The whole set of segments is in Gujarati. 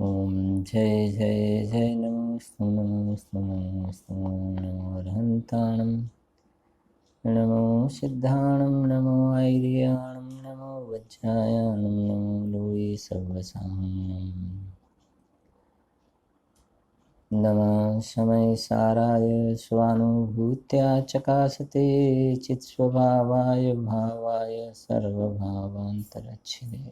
ઓમ જય જય જય નમોસ્તુ નમોસ્તુ નમોસ્તુ નમો અર્હંતાણમ નમો સિદ્ધાણમ નમો ઐર્યાણમ નમો વજ્રાયાણમ નમો લોય સર્વસાહમ નમઃ સમય સારાય સ્વાનુભૂત્યા ચકાસતે ચિત્સ્વભાવાય ભાવાય સર્વભાવાંતરચ્છિને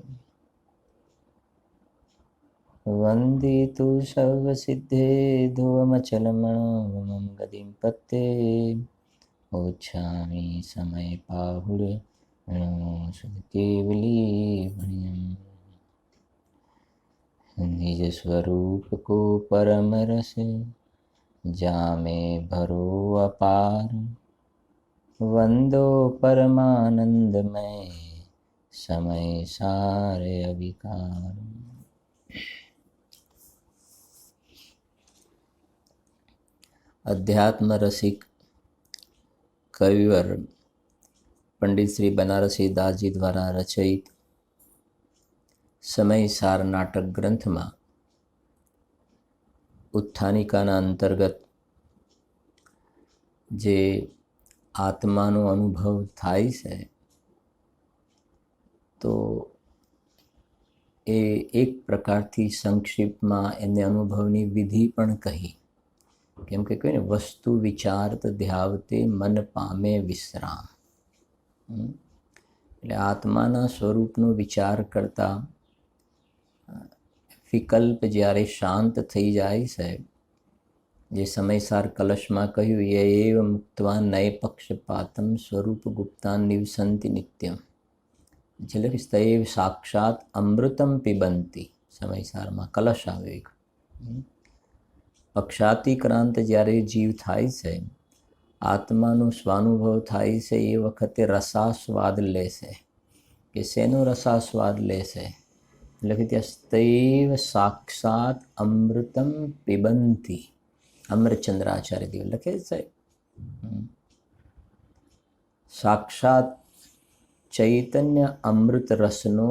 વંદિતુ સર્વસિદ્ધે ધ્રુવમચલમણોમમ ગતિં પત્તે ઓચ્છામિ સમય પાહુર કેવલી ભણ્યમ નિજ સ્વરૂપ કો પરમ રસ જામે ભરો અપાર વંદો પરમાનંદમય સમય સારે અવિકાર. अध्यात्म रसिक कविवर पंडित श्री बनारसी दास जी द्वारा रचित समय सार नाटक ग्रंथ में उत्थानिका अंतर्गत जे आत्मानो अनुभव थाय छे तो ए एक प्रकार थी संक्षिप्त में एने अनुभवनी विधि पण कही केम के कही ने वस्तु विचारत ध्यावते मन पामे विश्राम. એટલે આત્માના સ્વરૂપનો વિચાર કરતા વિકલ્પ જ્યારે શાંત થઈ જાય છે, જે સમયસાર કલશમાં કહ્યું એ એવ મુક્તવા નય પક્ષપાતમ સ્વરૂપ ગુપ્તા નિવસંતિ નિત્યમ, એટલે કે તૈવ સાક્ષાત અમૃતમ પિબંતી. સમયસારમાં કલશ આવે એક પક્ષાતિક્રાંત જ્યારે જીવ થાય છે, આત્માનો સ્વાનુભવ થાય છે, એ વખતે રસાસ્વાદ લેશે. કે શેનો રસાસ્વાદ લેશે? એટલે કે ત્યાં તૈવ સાક્ષાત અમૃતમ પિબંતી. અમરચંદ્રાચાર્ય દેવ લખે છે સાક્ષાત ચૈતન્ય અમૃત રસનો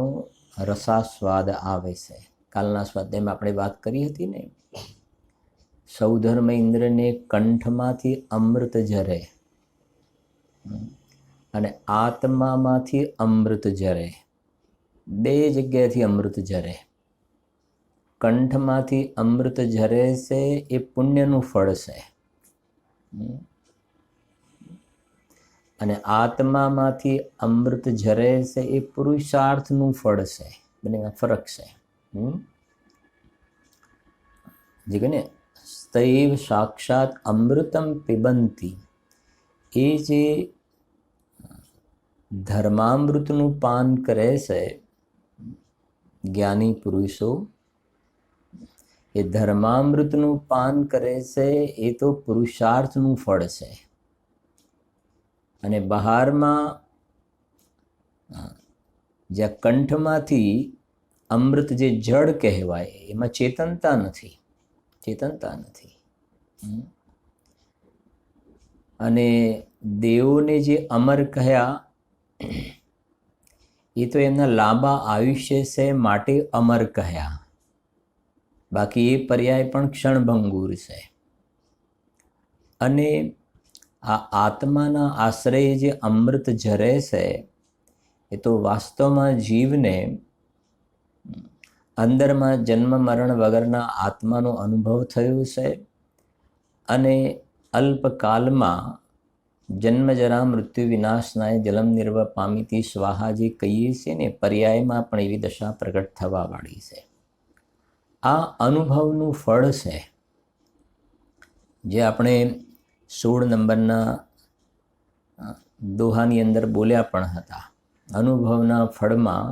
રસાસ્વાદ આવે છે. કાલના સ્વાધ્યાયમાં આપણે વાત કરી હતી ને, સૌધર્મ ઇન્દ્રને કંઠમાંથી અમૃત ઝરે અને આત્મામાંથી અમૃત ઝરે. બે જગ્યાએથી અમૃત ઝરે. કંઠમાંથી અમૃત ઝરે છે એ પુણ્યનું ફળ છે, અને આત્મામાંથી અમૃત ઝરે છે એ પુરુષાર્થનું ફળ છે. બંનેમાં ફરક છે. જે કે ને તૈવ સાક્ષાત અમૃતમ પિબંતી, એ જે ધર્મામૃતનું પાન કરે છે જ્ઞાની પુરુષો, એ ધર્મામૃતનું પાન કરે છે એ તો પુરુષાર્થનું ફળ છે. અને બહારમાં જ્યાં કંઠમાંથી અમૃત જે જળ કહેવાય એમાં ચેતનતા નથી. અને દેવોને જે અમર કહ્યા એ તો એમના લાંબા આયુષ્ય છે માટે અમર કહ્યા, બાકી એ પર્યાય પણ ક્ષણભંગુર છે. અને આ આત્માના આશ્રય જે અમૃત ઝરે છે એ તો વાસ્તવમાં જીવને અંદરમાં જન્મ મરણ વગરના આત્માનો અનુભવ થયો છે, અને અલ્પકાલમાં જન્મ જરા મૃત્યુ વિનાશનાય જલમ નિર્વ પામીતી સ્વાહા જે કહીએ છીએ ને, પર્યાયમાં પણ એવી દશા પ્રગટ થવા વાળી છે. આ અનુભવનું ફળ છે, જે આપણે 16 નંબરના દોહાની અંદર બોલ્યા પણ હતા. અનુભવના ફળમાં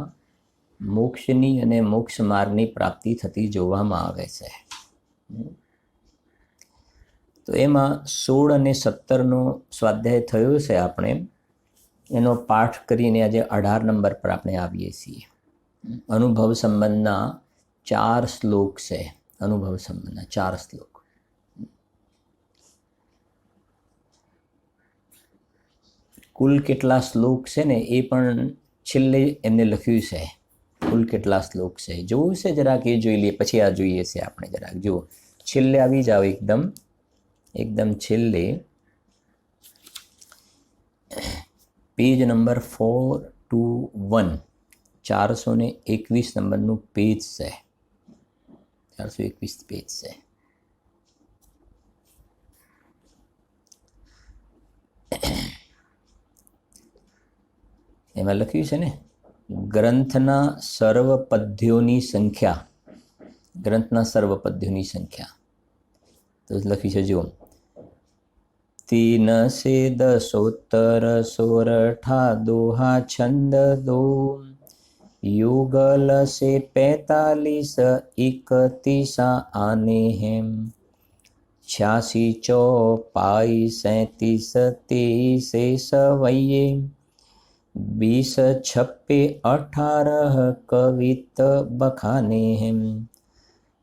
મોક્ષની અને મોક્ષ માર્ગની પ્રાપ્તિ થતી જોવામાં આવે છે. તો એમાં 16 અને 17નો સ્વાધ્યાય થયો છે. આપણે એનો પાઠ કરીને આજે 18 નંબર પર આપણે આવીએ છીએ. અનુભવ સંબંધના 4 શ્લોક છે. અનુભવ સંબંધના 4 શ્લોક. કુલ કેટલા શ્લોક છે ને એ પણ છેલ્લે એમને લખ્યું છે. કુલ કેટલા શ્લોક છે જોવું છે જરાક, એ જોઈ લઈએ પછી આ જોઈએ છે આપણે જરાક. જુઓ છેલ્લે આવી જાઓ, એકદમ છેલ્લે પેજ નંબર 421, 421 નંબરનું પેજ છે, 421 પેજ છે. એમાં લખ્યું છે ને, ગ્રંથના સર્વ પદ્યોની સંખ્યા, ગ્રંથના સર્વ પદ્યોની સંખ્યા તો લખી છે જુઓ, 3 से 10 सोरठा दोहा छंद दो, युगल से 45 31 आने हैं, 86 चौपाई 37 23 सवैये, 20 छप्पे 18 कवित बखाने हैं,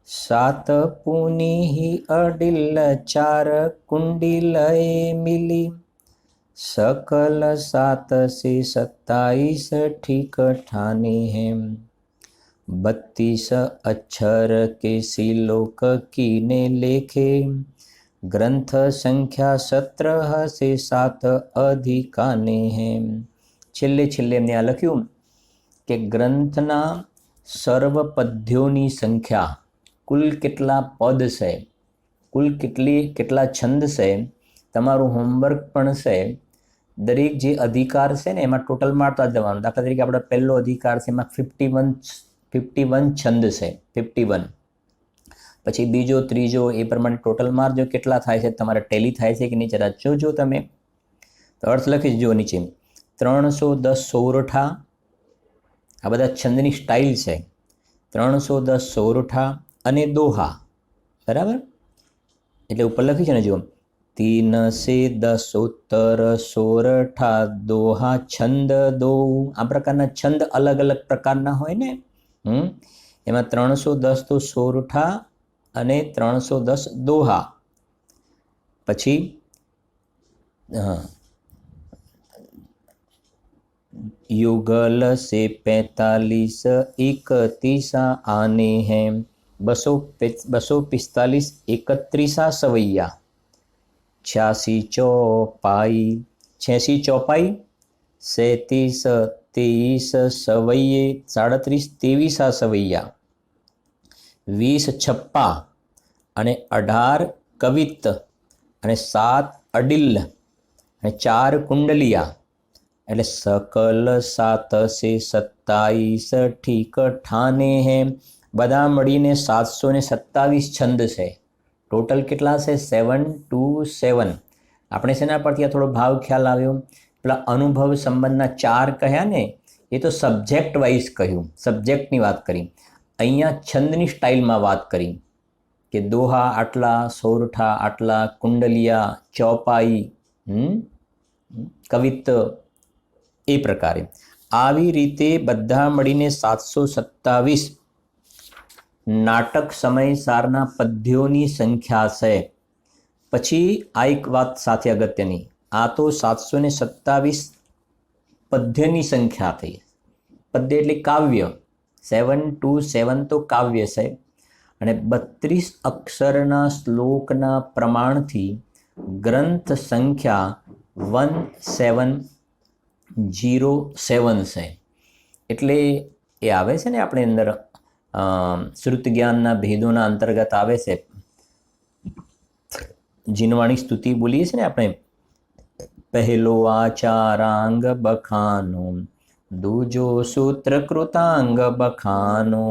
7 पुनी ही अडिल 4 कुंडिलय मिली, सकल 7 से 27 ठीक ठाने हैं, 32 अक्षर के श्लोक कीने लेखे, ग्रंथ संख्या 17 से 7 अधिकाने हैं. છેલ્લે એમને આ લખ્યું કે ગ્રંથના સર્વ પદ્યોની સંખ્યા, કુલ કેટલા પદ છે, કુલ કેટલા છંદ છે, તમારું હોમવર્ક પણ છે. દરેક જે અધિકાર છે ને એમાં ટોટલ મારતા જવાનું. દાખલા તરીકે આપણો પહેલો અધિકાર છે, એમાં 51 છંદ છે, 51. પછી બીજો ત્રીજો એ પ્રમાણે ટોટલ મારજો કેટલા થાય છે, તમારે ટેલી થાય છે કે નહીં જરા જોજો તમે. તો અર્થ લખી જો નીચે, 310 સોરઠા, આ બધા છંદની સ્ટાઇલ છે. 310 સોરઠા અને દોહા, બરાબર. એટલે ઉપર લખ્યું છે ને જો, 3 से 10 उत्तर સોરઠા દોહા છંદ દો. આ પ્રકારના છંદ અલગ અલગ પ્રકારના હોય ને. એમાં 310 તો સોરઠા અને 310 દોહા. પછી युगल से 45 31 आने हैं, 245 31 सवैया, 86 चौपाई 37 23 सवैये, 37 23 सवैया, 20 छप्पा અને 18 कवित અને 7 अडिल અને 4 कुंडलिया, એટલે सकल 7 से 27 ठीक ठाने हैं. બધા મળીને 727 છંદ છે. ટોટલ કેટલા છે? 727. આપણે શેના પરથી આ થોડો ભાવ ખ્યાલ આવ્યો? પેલા અનુભવ સંબંધના 4 કહ્યા ને, એ તો સબ્જેક્ટ વાઇઝ કહ્યું, સબ્જેક્ટની વાત કરી. અહીંયા છંદની સ્ટાઇલમાં વાત કરી કે દોહા આટલા, સોરઠા આટલા, કુંડલિયા, ચોપાઈ, કવિત, એ પ્રકારે. આવી રીતે બધા મળીને 727 નાટક સમયસારના પદ્યોની સંખ્યા છે. પછી આ એક વાત સાથે અગત્યની, આ તો 727 પદ્યની સંખ્યા થઈ. પદ્ય એટલે કાવ્ય, 727 તો કાવ્ય છે. અને 32 અક્ષરના શ્લોકના પ્રમાણથી ગ્રંથ સંખ્યા 1707 છે. એટલે એ આવે છે ને આપણે અંદર શ્રુત જ્ઞાનના ભેદોના અંતર્ગત આવે છે. જીનવાણી સ્તુતિ બોલીએ છીએ ને આપણે, પહેલો આચારાંગ બખાનો, દૂજો સૂત્ર કૃતાંગ બખાનો.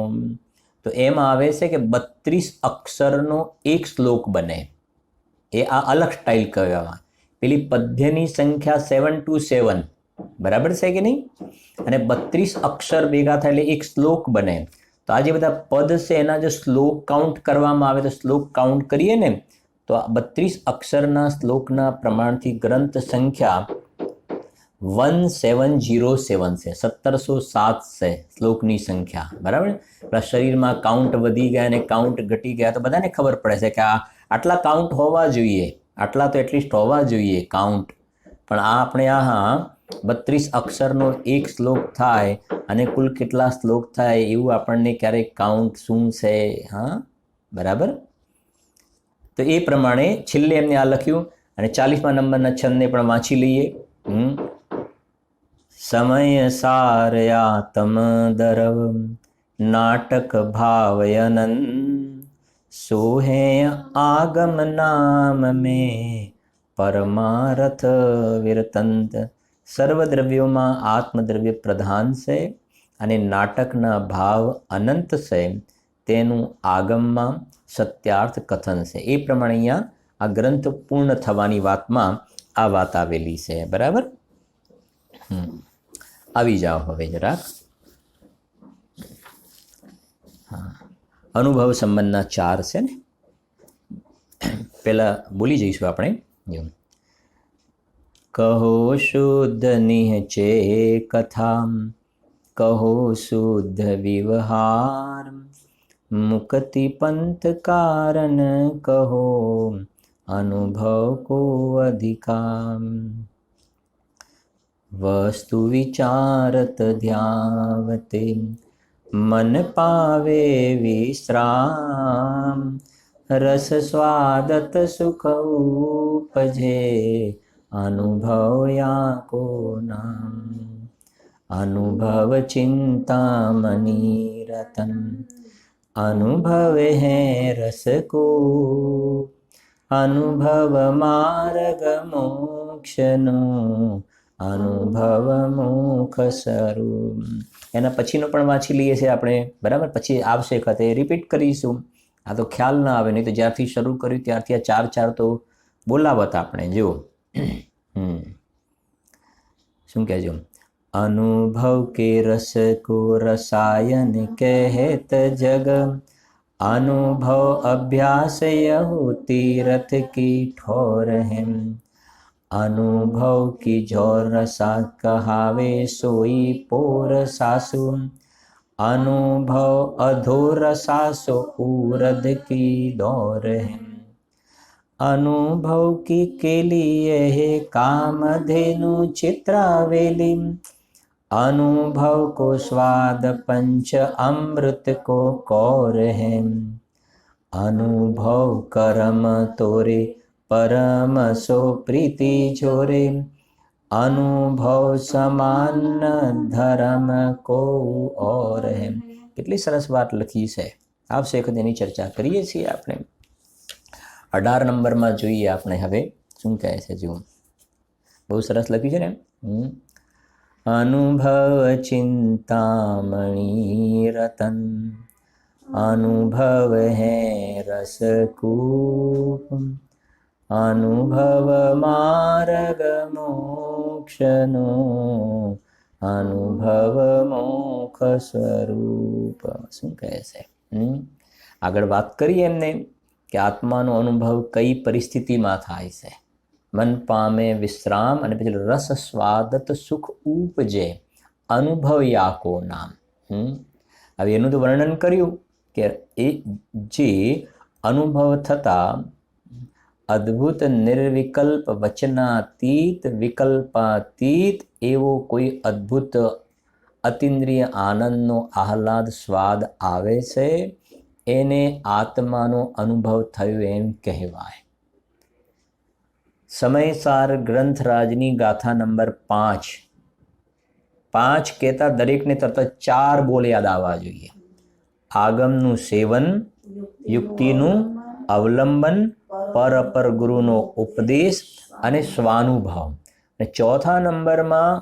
તો એમાં આવે છે કે 32 અક્ષરનો એક શ્લોક બને. એ આ અલગ સ્ટાઇલ કહેવામાં. પેલી પદ્યની સંખ્યા 727, બરાબર છે કે નહીં? અને 32 અક્ષર ભેગા થાય એટલે એક શ્લોક બને. તો આ જે બધા પદ છે એના જો શ્લોક કાઉન્ટ કરવામાં આવે તો શ્લોક કાઉન્ટ કરીએ ને, તો આ 32 અક્ષરના શ્લોકના પ્રમાણથી ગ્રંથ સંખ્યા 1707 છે, 1707 છે શ્લોકની સંખ્યા, બરાબર. શરીરમાં કાઉન્ટ વધી ગયા અને કાઉન્ટ ઘટી ગયા તો બધાને ખબર પડે છે કે આ આટલા કાઉન્ટ હોવા જોઈએ, આટલા તો એટલીસ્ટ હોવા જોઈએ કાઉન્ટ. પણ આ આપણે આ 32 અક્ષરનો એક શ્લોક થાય અને કુલ કેટલા શ્લોક થાય એવું આપણને ક્યારેક કાઉન્ટ શું છે? હા, બરાબર. તો એ પ્રમાણે છેલ્લે એમને આ લખ્યું અને 40મા નંબરના છંદને પણ વાંચી લઈએ. સમય સારયાતમ દરવ નાટક ભાવયનન સોહે આગમ નામ મેં પરમારથ વિરતંત. સર્વ દ્રવ્યોમાં આત્મદ્રવ્ય પ્રધાન છે અને નાટકના ભાવ અનંત છે, તેનું આગમમાં સત્યાર્થ કથન છે. એ પ્રમાણે અહીંયા આ ગ્રંથ પૂર્ણ થવાની વાતમાં આ વાત આવેલી છે. બરાબર. આવી જાઓ હવે જરાક. હા, અનુભવ સંબંધના 4 છે ને. પહેલા બોલી જઈશું આપણે. કહો શુદ્ધ નિહચે કથા, કહો શુદ્ધ વ્યવહાર, મુક્તિ પંથ કારણ કહો, અનુભવ કો અધિકાર. વસ્તુ વિચારત ધ્યાવતે મન પાવે વિશ્રામ, રસ સ્વાદત સુખ ઉપજે, અનુભવ્યા કો નામ. અનુભવ ચિંતામણી રતન, અનુભવે હે રસ કો, અનુભવ માર્ગ મોક્ષનો, અનુભવ મોક્ષ સ્વરૂપ. એના પછીનો પણ વાંચી લઈએ છીએ આપણે. બરાબર. પછી આવશે વખતે રિપીટ કરીશું. આ તો ખ્યાલ ના આવે, નહીં તો જ્યારથી શરૂ કર્યું ત્યારથી આ 4 તો બોલાવત આપણે. જુઓ શું કહેજો. અનુભવ કે રસ કો રસાયન કહેત જગ, અનુભવ અભ્યાસ યહુ तीरथ की ठोर है. अनुभव की जो रसा कहावे सोई पोर सासु, अनुभव अधोरसा सो उरद की दौर है. अनुभव की के लिए है कामधेनु चित्रावेली, अनुभव को स्वाद पंच अमृत को कौर है. अनुभव कर्म तोरे परम सो प्रीति छोरे, अनुभव સમાન ધર્મ કો ઓર હે. કેટલી સરસ વાત લખી છે. આવશે વખત એની ચર્ચા કરીએ છીએ આપણે. 18 નંબરમાં જોઈએ આપણે હવે શું કહે છે. જુઓ, બહુ સરસ લખ્યું છે ને. અનુભવ ચિંતામણી રતન, અનુભવ હે રસકૂપ, અનુભવ માર્ગ મોક્ષનો, અનુભવ મોક્ષ સ્વરૂપ. શું કહે છે? આગળ વાત કરીએ એમને કે આત્માનો અનુભવ કઈ પરિસ્થિતિમાં થાય છે. મન પામે વિશ્રામ અને પછી રસ સ્વાદત સુખ ઉપજે, અનુભવ યાકો નામ. હવે એનું તો વર્ણન કર્યું કે એ જે અનુભવ થતા અદ્ભુત નિર્વિકલ્પ વચનાતીત વિકલ્પાતીત એવો કોઈ અદ્ભુત અતિન્દ્રિય આનંદનો આહલાદ સ્વાદ આવે છે, એને આત્માનો અનુભવ થયો એમ કહેવાય. સમયસાર ગ્રંથરાજની ગાથા નંબર 5 કહેતા દરેકને તરત 4 બોલ યાદ આવવા જોઈએ. આગમનું સેવન, યુક્તિનું અવલંબન, પર ગુરુનો ઉપદેશ અને સ્વાનુભવ. અને 4થા નંબરમાં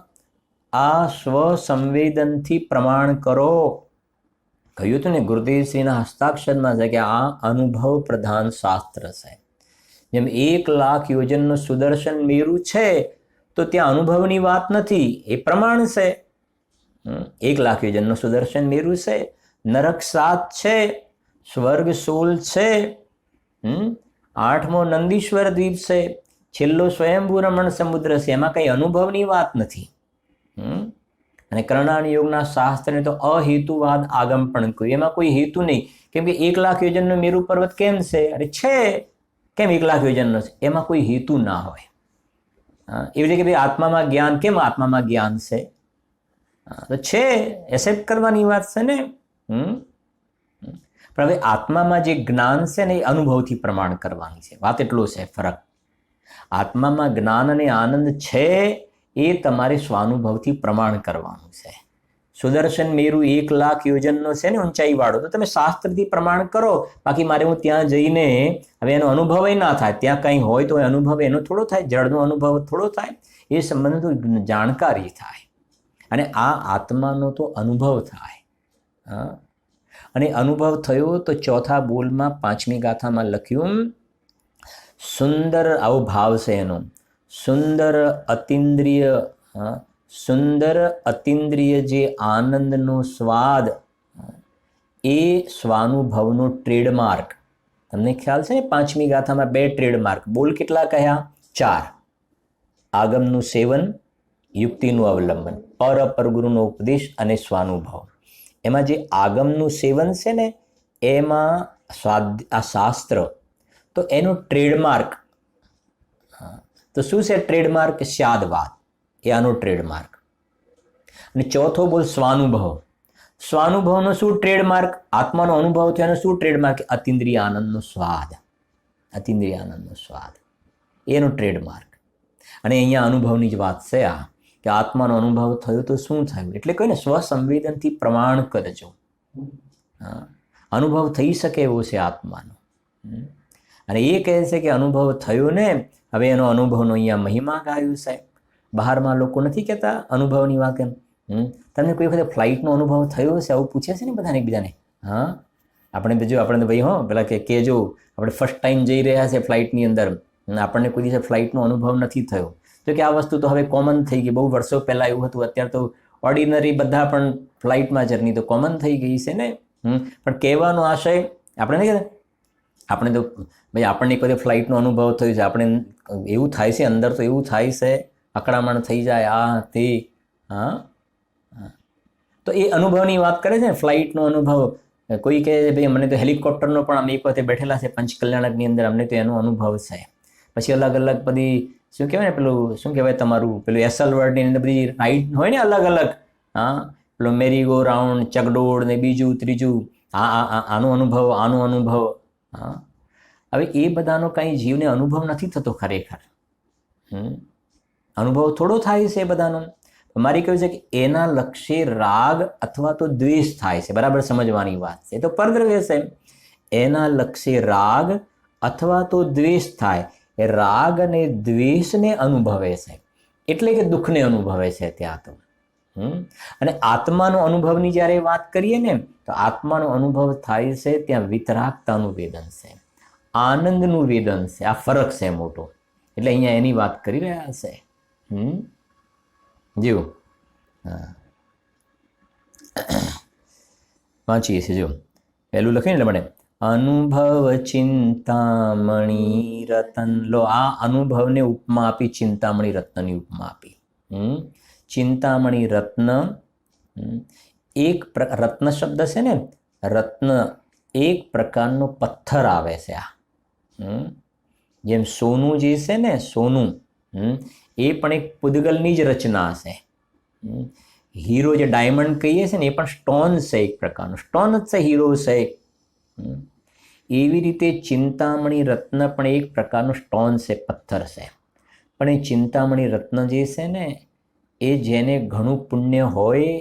આ સ્વસંવેદનથી પ્રમાણ કરો. કહ્યું હતું ને ગુરુદેવશ્રીના હસ્તાક્ષરમાં છે કે આ અનુભવ પ્રધાન શાસ્ત્ર છે. જેમ 1,00,000 યોજનનું સુદર્શન મેરુ છે તો ત્યાં અનુભવની વાત નથી, એ પ્રમાણ છે. 1,00,000 યોજનનું સુદર્શન મેરુ છે, નરક 7 છે, સ્વર્ગ 16 છે, 8મો નંદીશ્વર દ્વીપ છે, છેલ્લો સ્વયંભૂ રમણ સમુદ્ર છે. એમાં કઈ અનુભવની વાત નથી. અને કરણાન યોગના શાસ્ત્રને તો અહેતુવાદ આગમ પણ કહ્યું. એમાં કોઈ હેતુ નહીં. કેમ કે 1,00,000 યોજનનો મેરુ પર્વત કેમ છે? અરે છે, કેમ 1,00,000 યોજનનો છે? એમાં કોઈ હેતુ ના હોય. એવી રીતે કે ભાઈ આત્મામાં જ્ઞાન, કેમ આત્મામાં જ્ઞાન છે? તો છે, એક્સેપ્ટ કરવાની વાત છે ને. પણ હવે આત્મામાં જે જ્ઞાન છે ને એ અનુભવથી પ્રમાણ કરવાની છે. વાત એટલો છે ફરક. આત્મામાં જ્ઞાન અને આનંદ છે એ તમારે સ્વાનુભવથી પ્રમાણ કરવાનું છે. સુદર્શન મેરુ 1,00,000 યોજનનો છે ને ઊંચાઈ વાળો, તો તમે શાસ્ત્રથી પ્રમાણ કરો. બાકી મારે હું ત્યાં જઈને હવે એનો અનુભવ ના થાય. ત્યાં કંઈ હોય તો અનુભવ એનો થોડો થાય, જળનો અનુભવ થોડો થાય. એ સંબંધ તો જાણકારી થાય, અને આ આત્માનો તો અનુભવ થાય. અને અનુભવ થયો તો ચોથા બોલમાં 5મી ગાથામાં લખ્યું, સુંદર, આવો ભાવ છે એનો, સુંદર અતિન્દ્રિય જે આનંદનો સ્વાદ, એ સ્વાનુભવનો ટ્રેડમાર્ક. તમને ખ્યાલ છે ને 5મી ગાથામાં 2 ટ્રેડમાર્ક. બોલ કેટલા કહ્યા? 4. આગમનું સેવન, યુક્તિનું અવલંબન, પર અપર ગુરુનો ઉપદેશ અને સ્વાનુભવ. એમાં જે આગમનું સેવન છે ને એમાં આ શાસ્ત્ર, તો એનો ટ્રેડમાર્ક, તો શું છે ટ્રેડમાર્ક? સ્યાદવાદ, એ આનો ટ્રેડમાર્ક. અને ચોથો બોલ સ્વાનુભવ. સ્વાનુભવનો શું ટ્રેડમાર્ક? આત્માનો અનુભવ થયો એનો શું ટ્રેડમાર્ક? અતિન્દ્રિય આનંદનો સ્વાદ. અતિન્દ્રિય આનંદનો સ્વાદ એનો ટ્રેડમાર્ક. અને અહીંયા અનુભવની જ વાત છે આ, કે આત્માનો અનુભવ થયો તો શું થયું? એટલે કહે ને, સ્વસંવેદનથી પ્રમાણ કરજો. અનુભવ થઈ શકે એવો છે આત્માનો. અને એ કહે છે કે અનુભવ થયો ને, હવે એનો અનુભવનો અહીંયા મહિમા ગાયું છે. બહારમાં લોકો નથી કહેતા અનુભવની વાત. એમ તમને કોઈ વખતે ફ્લાઇટનો અનુભવ થયો છે? આવું પૂછે છે ને બધાને એકબીજાને. આપણે તો જો, આપણે તો ભાઈ પેલા કે જો આપણે ફર્સ્ટ ટાઈમ જઈ રહ્યા છે ફ્લાઇટની અંદર, આપણને કોઈ દિવસે ફ્લાઇટનો અનુભવ નથી થયો. તો કે આ વસ્તુ તો હવે કોમન થઈ ગઈ. બહુ વર્ષો પહેલાં એવું હતું, અત્યારે તો ઓર્ડિનરી બધા પણ ફ્લાઇટમાં જર્ની તો કોમન થઈ ગઈ છે ને. પણ કહેવાનો આશય આપણે નહીં કહેતા, આપણે તો ભાઈ આપણને કોઈ ફ્લાઇટનો અનુભવ થયો છે, આપણે એવું થાય છે અંદર, તો એવું થાય છે, અકળામણ થઈ જાય, આ તે. તો એ અનુભવની વાત કરે છે ને, ફ્લાઇટનો અનુભવ. કોઈ કહે ભાઈ મને તો હેલિકોપ્ટરનો પણ અમે એક વખતે બેઠેલા છે પંચકલ્યાણકની અંદર, અમને તો એનો અનુભવ છે. પછી અલગ અલગ બધી શું કહેવાય ને, પેલું શું કહેવાય તમારું પેલું એસલ વર્લ્ડની અંદર બધી રાઈડ હોય ને અલગ અલગ. પેલો મેરી ગો રાઉન્ડ, ચકડોળ ને બીજું ત્રીજું, આનો અનુભવ, આનો અનુભવ. હવે એ બધાનો કાંઈ જીવને અનુભવ નથી થતો ખરેખર. અનુભવ થોડો થાય છે એ બધાનો. મારી કહ્યું છે કે એના લક્ષ્ય રાગ અથવા તો દ્વેષ થાય છે. બરાબર સમજવાની વાત છે. એ તો પરદ્રવ્ય છે. એના લક્ષ્ય રાગ અથવા તો દ્વેષ થાય. એ રાગ અને દ્વેષને અનુભવે છે, એટલે કે દુઃખને અનુભવે છે ત્યાં તો. અને આત્માનો અનુભવની જ્યારે વાત કરીએ ને, તો આત્માનો અનુભવ થાય છે ત્યાં વિતરાગતાનું વેદન છે, આનંદનું વેદન છે. આ ફરક છે મોટો. એટલે અહીંયા એની વાત કરી રહ્યા છે. જો વાંચીએ છીએ. જો પહેલું લખીને એટલે મને અનુભવ ચિંતામણી રતન. લો, આ અનુભવને ઉપમા આપી, ચિંતામણી રત્નની ઉપમા આપી. ચિંતામણી રત્ન, એક રત્ન શબ્દ છે ને, રત્ન એક પ્રકારનો પથ્થર આવે છે. આ જેમ સોનું જે છે ને, સોનું એ પણ એક પૂદગલની જ રચના છે. હીરો જે ડાયમંડ કહીએ છીએ ને, એ પણ સ્ટોન છે, એક પ્રકારનો સ્ટોન જ છે, હીરો છે. એવી રીતે ચિંતામણી રત્ન પણ એક પ્રકારનો સ્ટોન છે, પથ્થર છે. પણ એ ચિંતામણી રત્ન જે છે ને, એ જેને ઘણું પુણ્ય હોય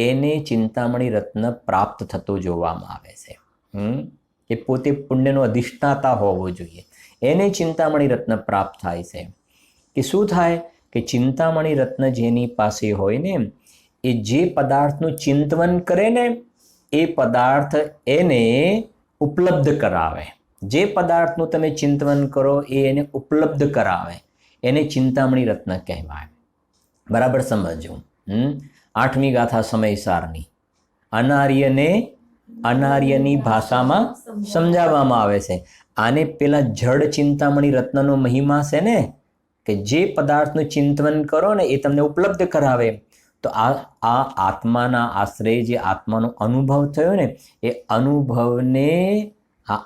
એને ચિંતામણી રત્ન પ્રાપ્ત થતો જોવામાં આવે છે. એ પોતે પુણ્યનો અધિષ્ઠાતા હોવો જોઈએ, એને ચિંતામણી રત્ન પ્રાપ્ત થાય છે. કે શું થાય કે ચિંતામણી રત્ન જેની પાસે હોય ને, એ જે પદાર્થનું ચિંતન કરે ને, એ પદાર્થ એને ઉપલબ્ધ કરાવે. જે પદાર્થનું તમે ચિંતન કરો એ એને ઉપલબ્ધ કરાવે, એને ચિંતામણી રત્ન કહેવાય. બરાબર સમજો. 8મી ગાથા સમયસારની, અનાર્યને અનાર્યની ભાષામાં સમજાવવામાં આવે છે. આને પેલા જડ ચિંતામણી રત્નનો મહિમા છે ને, કે જે પદાર્થનું ચિંતન કરો ને એ તમને ઉપલબ્ધ કરાવે. તો આ આત્માના આશ્રય જે આત્માનો અનુભવ થયો ને, એ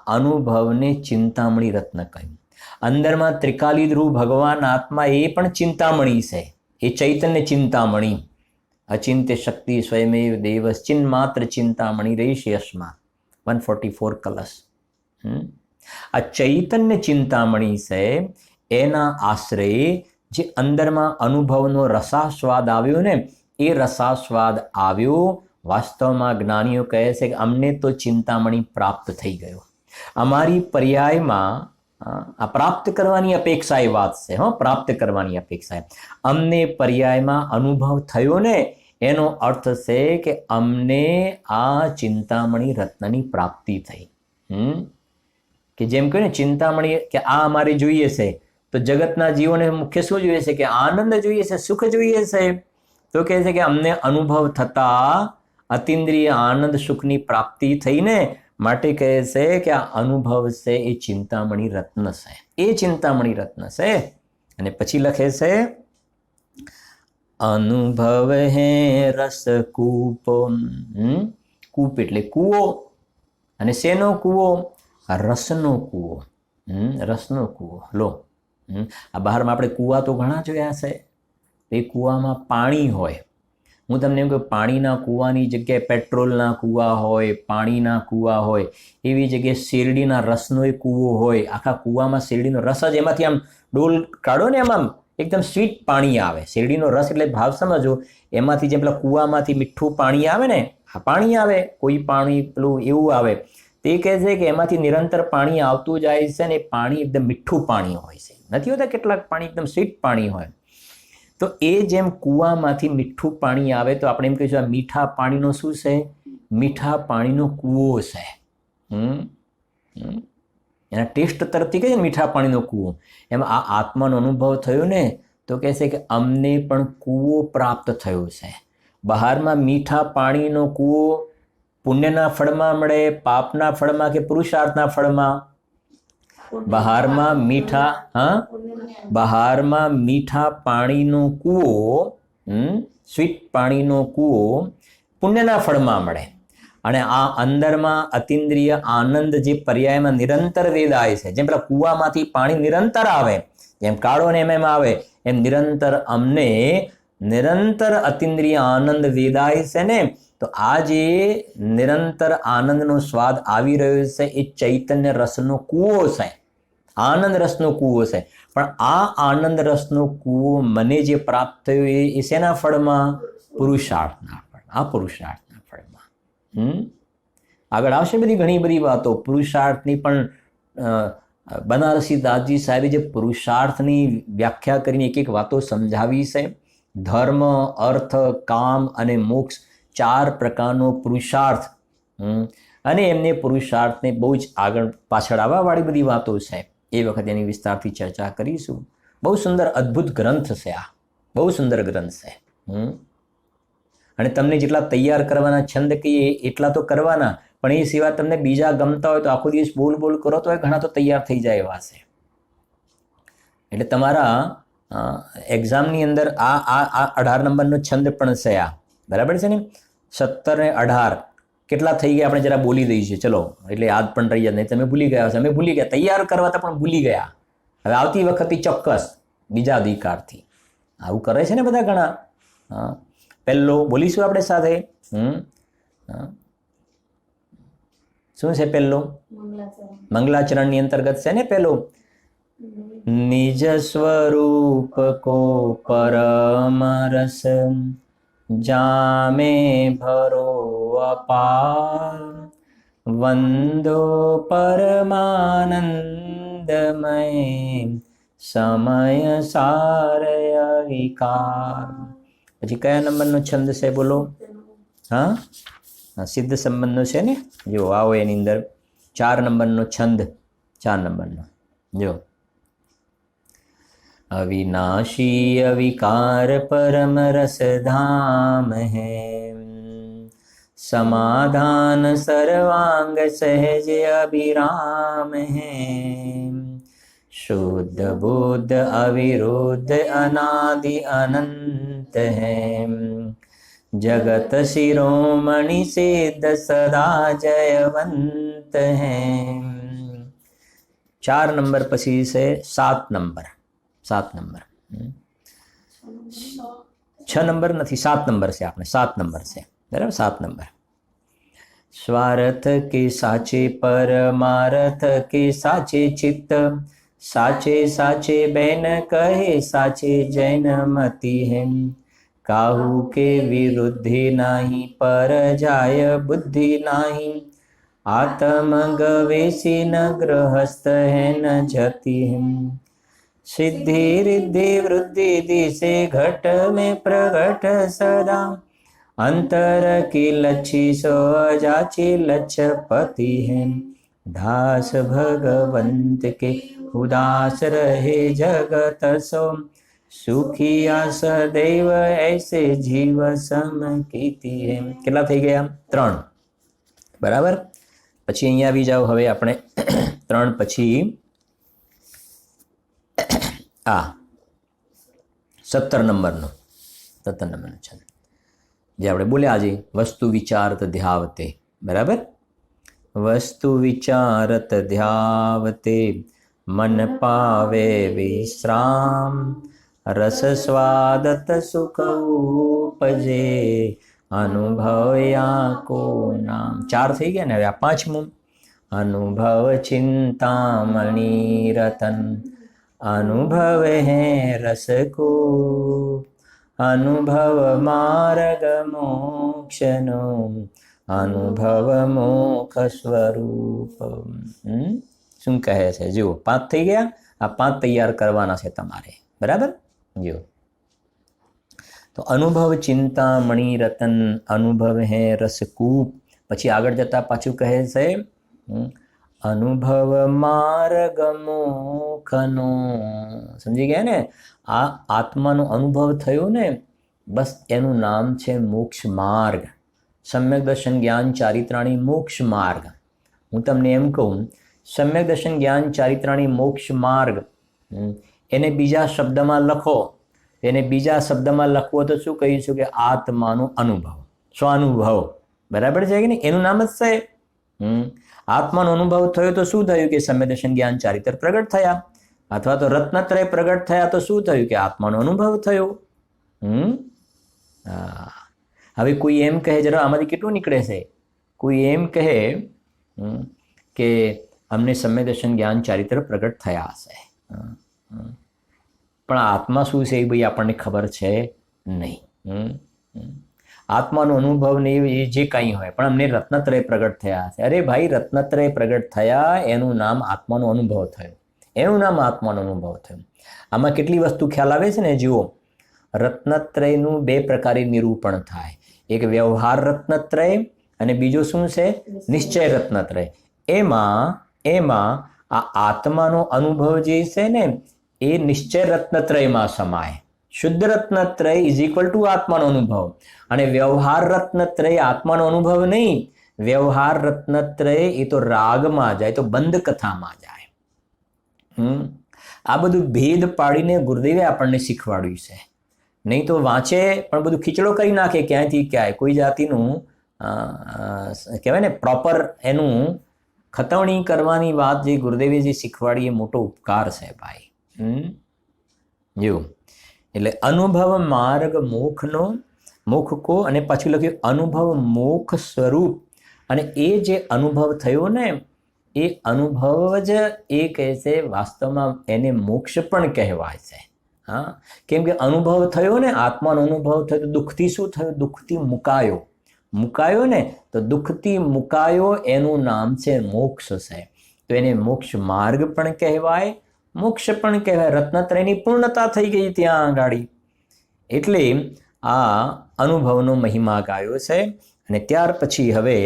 અનુભવને ચિંતામણી રત્ન કહ્યું. અંદરમાં ત્રિકાલી ધ્રુવ ભગવાન આત્મા એ પણ ચિંતામણી છે, એ ચૈતન્ય ચિંતામણી. અચિંત્ય શક્તિ સ્વયમેવ દેવસ ચિન્ન માત્ર ચિંતામણી રહીશ યશમાં 144 કલશ. આ ચૈતન્ય ચિંતામણી છે, એના આશ્રય જે અંદરમાં અનુભવનો રસાસ્વાદ આવ્યો ને, એ રસાસ્વાદ આવ્યો. વાસ્તવમાં જ્ઞાનીઓ કહે છે કે અમને તો ચિંતામણી પ્રાપ્ત થઈ ગયો. અમારી પર્યાયમાં આ પ્રાપ્ત કરવાની અપેક્ષા એ વાત છે, પ્રાપ્ત કરવાની અપેક્ષા. અમને પર્યાયમાં અનુભવ થયો ને, એનો અર્થ છે કે અમને આ ચિંતામણી રત્નની પ્રાપ્તિ થઈ. કે જેમ કહ્યું ને ચિંતામણી, કે આ અમારે જોઈએ છે, તો જગતના જીવોને મુખ્ય શું જોઈએ છે? કે આનંદ જોઈએ છે, સુખ જોઈએ છે. તો કહે છે કે અમને અનુભવ થતા અતિન્દ્રિય આનંદ સુખની પ્રાપ્તિ થઈને, માટે કહે છે કે આ અનુભવ છે એ ચિંતામણી રત્ન છે, એ ચિંતામણી રત્ન છે. અને પછી લખે છે અનુભવ હે રસ કૂપ. કૂપ એટલે કૂવો, અને શેનો કૂવો? રસનો કૂવો. રસનો કૂવો. લો, આ બહારમાં આપણે કૂવા તો ઘણા જોયા છે. એ કૂવામાં પાણી હોય. હું તમને એમ કહું, પાણીના કૂવાની જગ્યાએ પેટ્રોલના કૂવા હોય, પાણીના કૂવા હોય, એવી જગ્યાએ શેરડીના રસનો એ કૂવો હોય. આખા કૂવામાં શેરડીનો રસ જ, એમાંથી આમ ડોલ કાઢો ને, એમાં એકદમ સ્વીટ પાણી આવે. શેરડીનો રસ એટલે ભાવ સમજો, એમાંથી જે પેલા કૂવામાંથી મીઠું પાણી આવે ને, આ પાણી આવે, કોઈ પાણી પેલું એવું આવે. તે કહે છે કે એમાંથી નિરંતર પાણી આવતું જાય છે, ને એ પાણી એકદમ મીઠું પાણી હોય છે. નથી હોતા કેટલાક પાણી એકદમ સ્વીટ પાણી હોય. તો એ જેમ કૂવામાંથી મીઠું પાણી આવે, તો આપણે એમ કહીશું આ મીઠા પાણીનો શું છે? મીઠા પાણીનો કૂવો છે. એના ટેસ્ટ તરફથી કહે છે મીઠા પાણીનો કૂવો. એમાં આ આત્માનો અનુભવ થયો ને, તો કહે છે કે અમને પણ કૂવો પ્રાપ્ત થયો છે. બહારમાં મીઠા પાણીનો કૂવો પુણ્યના ફળમાં મળે, પાપના ફળમાં કે પુરુષાર્થના ફળમાં? બહારમાં મીઠા પાણીનો કૂવો, સ્વીટ પાણીનો કૂવો પુણ્યના ફળમાં મળે. અને આ અંદરમાં અતિન્દ્રિય આનંદ જે પર્યાયમાં નિરંતર વેદાય છે, જેમ પેલા કૂવામાંથી પાણી નિરંતર આવે, જેમ કાળો ને એમ આવે, એમ નિરંતર અમને નિરંતર અતિન્દ્રિય આનંદ વેદાય છે ને. તો આ જે નિરંતર આનંદનો સ્વાદ આવી રહ્યો છે, એ ચૈતન્ય રસનો કૂવો છે, આનંદ રસનો કૂવો છે. પણ આ આનંદ રસનો કૂવો મને જે પ્રાપ્ત થયો એ શેના ફળમાં? પુરુષાર્થના ફળ. આ પુરુષાર્થના ફળમાં. આગળ આવશે બધી ઘણી બધી વાતો પુરુષાર્થની, પણ બનારસી દાસજી સાહેબે જે પુરુષાર્થની વ્યાખ્યા કરીને એક એક વાતો સમજાવી છે. ધર્મ, અર્થ, કામ અને મોક્ષ, 4 પ્રકારનો પુરુષાર્થ. અને એમને પુરુષાર્થને બહુ જ આગળ પાછળ આવવાવાળી બધી વાતો છે. એ વખતે એની વિસ્તારથી ચર્ચા કરીશું. બહુ સુંદર અદ્ભુત ગ્રંથ છે આ, બહુ સુંદર ગ્રંથ છે. અને તમને જેટલા તૈયાર કરવાના છંદ કહીએ એટલા તો કરવાના, પણ એ સિવાય તમને બીજા ગમતા હોય તો આખો દિવસ બોલ બોલ કરો તો ઘણા તો તૈયાર થઈ જાય એવા છે. એટલે તમારા એક્ઝામની અંદર આ 18 નંબરનો છંદ પણ છે આ, બરાબર છે ને? 17 ને 18 કેટલા થઈ ગયા આપણે જરા બોલી દઈશું. ચલો, એટલે યાદ પણ રહી જાય. નહીં તમે ભૂલી ગયા હશે, અમે ભૂલી ગયા, તૈયાર કરવા તો પણ ભૂલી ગયા. હવે આવતી વખતે ચોક્કસ બીજા અધિકારથી આવું કરે છે ને બધા ઘણા. પહેલો બોલીશું આપણે સાથે. શું છે પહેલો? મંગલાચરણની અંતર્ગત છે ને પહેલો. નિજ સ્વરૂપ કો પરમ રસ જામે ભરો અપાર વંદો પરમાનંદમય સમય સારય વિકાર. પછી કયા નંબરનો છંદ છે બોલો? સિદ્ધ સંબંધનો છે ને? જો આવો એની અંદર 4 નંબરનો છંદ, 4 નંબરનો જો. अविनाशी अविकार परम रस धाम है समाधान सर्वांग सहज अभिराम है शुद्ध बुद्ध अविरुद्ध अनादि अनंत है जगत शिरोमणि सिद्ध सदा जयवंत है 4 નંબર પછી છે 7 નંબર. 7 નંબર 6 નંબર નથી, 7 નંબર છે. આપણે 7 નંબર છે, બરાબર. 7 નંબર. स्वार्थ के साचे परमार्थ के साचे चित्त, साचे साचे बैन कहे साचे जैन मति है। काहू के विरुद्धि नाही पर जाय बुद्धि नाही, आत्म गवेसी न गृहस्थ है न जति है। सिद्धि रिद्धि वृद्धि दिसे घट में प्रगट सदा, अंतर की लच्छी सो जाची लच्छपति है। दास भगवंत के उदास रहे जगत सो, सुखिया सदैव ऐसे जीव सम कीती है। કેટલા થઈ ગયા? 3. બરાબર. પછી અહીંયા આવી જાવ. હવે આપણે 3 પછી આ 17 નંબરનો છે, જે આપણે બોલ્યા આજે, વસ્તુ વિચારત ધ્યાવતે. બરાબર. વસ્તુ વિચારત ધ્યાવતે મન પાવે વિશ્રામ, રસ સ્વાદત સુખ ઉપજે અનુભવ્યા કો નામ. 4 થઈ ગયા ને. હવે આ 5મું. અનુભવ ચિંતામણી રતન, અનુભવ હે રસ કો, અનુભવ માર્ગ મોક્ષનો, અનુભવ મોક્ષ સ્વરૂપ. શું કહે છે? જુઓ, 5 થઈ ગયા. આ 5 તૈયાર કરવાના છે તમારે. બરાબર. જુઓ, તો અનુભવ ચિંતામણી રતન, અનુભવ હે રસકૂપ. પછી આગળ જતા પાછું કહે છે અનુભવ માર્ગ મોક્ષનો. સમજી ગયા ને? આ આત્માનો અનુભવ થયો ને, બસ એનું નામ છે મોક્ષ માર્ગ. સમ્યક દર્શન જ્ઞાન ચારિત્રાણી મોક્ષ માર્ગ. હું તમને એમ કહું, સમ્યક દર્શન જ્ઞાન ચારિત્રાણી મોક્ષ માર્ગ, એને બીજા શબ્દમાં લખો. એને બીજા શબ્દમાં લખવો તો શું કહીશું કે આત્માનો અનુભવ, સ્વાનુભવ. બરાબર છે કે નહીં? એનું નામ જ છે. આત્માનો અનુભવ થયો તો શું થયું કે સમ્યક દર્શન જ્ઞાન ચારિત્ર પ્રગટ થયા, અથવા તો રત્નત્રય પ્રગટ થયા તો શું થયું કે આત્માનો અનુભવ થયો. હવે કોઈ એમ કહે, જરા આમાંથી કેટલું નીકળે છે? કોઈ એમ કહે કે અમને સમ્યક દર્શન જ્ઞાન ચારિત્ર પ્રગટ થયા હશે, પણ આત્મા શું છે એ ભાઈ આપણને ખબર છે નહીં. આત્માનો અનુભવ ને એ જે કાંઈ હોય, પણ અમને રત્નત્રય પ્રગટ થયા છે. અરે ભાઈ, રત્નત્રય પ્રગટ થયા એનું નામ આત્માનો અનુભવ થયો, એનું નામ આત્માનો અનુભવ થયો. આમાં કેટલી વસ્તુ ખ્યાલ આવે છે ને? જુઓ, રત્નત્રયનું 2 પ્રકારે નિરૂપણ થાય. એક વ્યવહાર રત્નત્રય અને બીજું શું છે? નિશ્ચય રત્નત્રય. એમાં આ આત્માનો અનુભવ જે છે ને, એ નિશ્ચય રત્નત્રયમાં સમાય. શુદ્ધ રત્નત્રય ઇઝ ઇક્વલ ટુ આત્માનો અનુભવ. અને વ્યવહાર રત્નત્રય આત્માનો અનુભવ નહીં. વ્યવહાર રત્નત્રય એ તો રાગમાં જાય, તો બંધ કથામાં જાય. આ બધું ભેદ પાડીને ગુરુદેવે આપણને શીખવાડ્યું છે. નહીં તો વાંચે પણ બધું ખીચડો કરી નાખે ક્યાંયથી ક્યાંય. કોઈ જાતિનું કહેવાય ને પ્રોપર એનું ખતવણી કરવાની વાત જે ગુરુદેવે જે શીખવાડી એ મોટો ઉપકાર છે ભાઈ. જેવું એટલે અનુભવ માર્ગ મોખનો, મોખ કો, અને પાછું લખ્યું અનુભવ મોખ સ્વરૂપ. અને એ જે અનુભવ થયો ને, એ અનુભવ જ એ કહે છે વાસ્તવમાં એને મોક્ષ પણ કહેવાય છે. હા, કેમ કે અનુભવ થયો ને, આત્માનો અનુભવ થયો તો દુઃખથી શું થયું? દુઃખથી મુકાયો ને, તો દુઃખથી મુકાયો એનું નામ છે મોક્ષ છે. તો એને મોક્ષ માર્ગ પણ કહેવાય, મોક્ષ પણ કહેવાય. રત્નત્રયની પૂર્ણતા થઈ ગઈ ત્યાં આગળ. એટલે આ અનુભવનો મહિમા ગાયો છે. અને ત્યાર પછી હવે